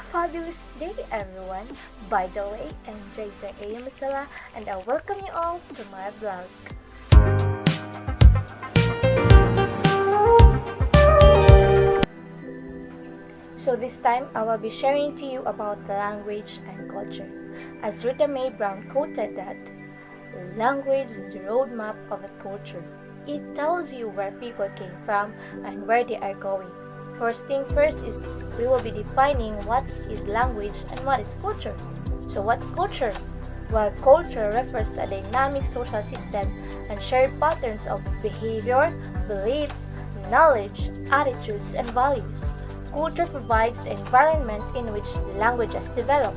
fabulous day, everyone. By the way, I'm GEC102 and I welcome you all to my blog. So this time, I will be sharing to you about language and culture. As Rita Mae Brown quoted that, language is the roadmap of a culture. It tells you where people came from and where they are going. First thing first is we will be defining what is language and what is culture. So what's culture? Well, culture refers to a dynamic social system and shared patterns of behavior, beliefs, knowledge, attitudes, and values. Culture provides the environment in which languages develop,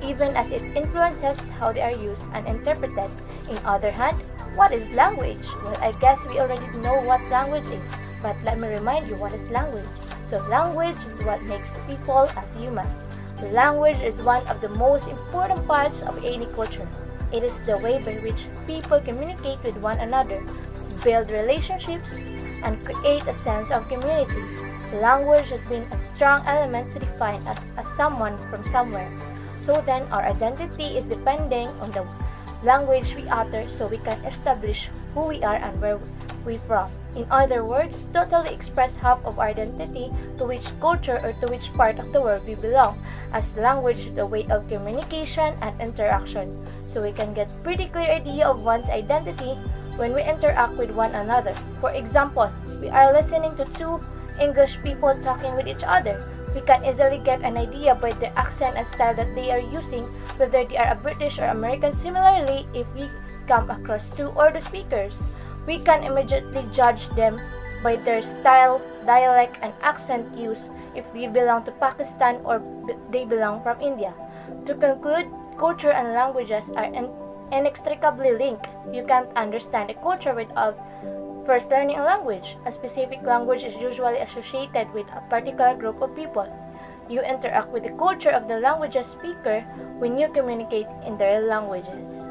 even as it influences how they are used and interpreted. In other hand, what is language? Well, I guess we already know what language is, but let me remind you what is language. So language is what makes people as human. Language is one of the most important parts of any culture. It is the way by which people communicate with one another, build relationships, and create a sense of community. Language has been a strong element to define us as someone from somewhere. So then, our identity is depending on the language we utter, so we can establish who we are and where we're from. In other words, totally express half of our identity to which culture or to which part of the world we belong, as language is a way of communication and interaction. So we can get pretty clear idea of one's identity when we interact with one another. For example, we are listening to two English people talking with each other. We can easily get an idea by the accent and style that they are using whether they are a British or American. Similarly, if we come across two Urdu speakers, we can immediately judge them by their style, dialect, and accent use if they belong to Pakistan or they belong from India. To conclude, culture and languages are inextricably linked. You can't understand a culture without first learning a language. A specific language is usually associated with a particular group of people. You interact with the culture of the language speaker when you communicate in their languages.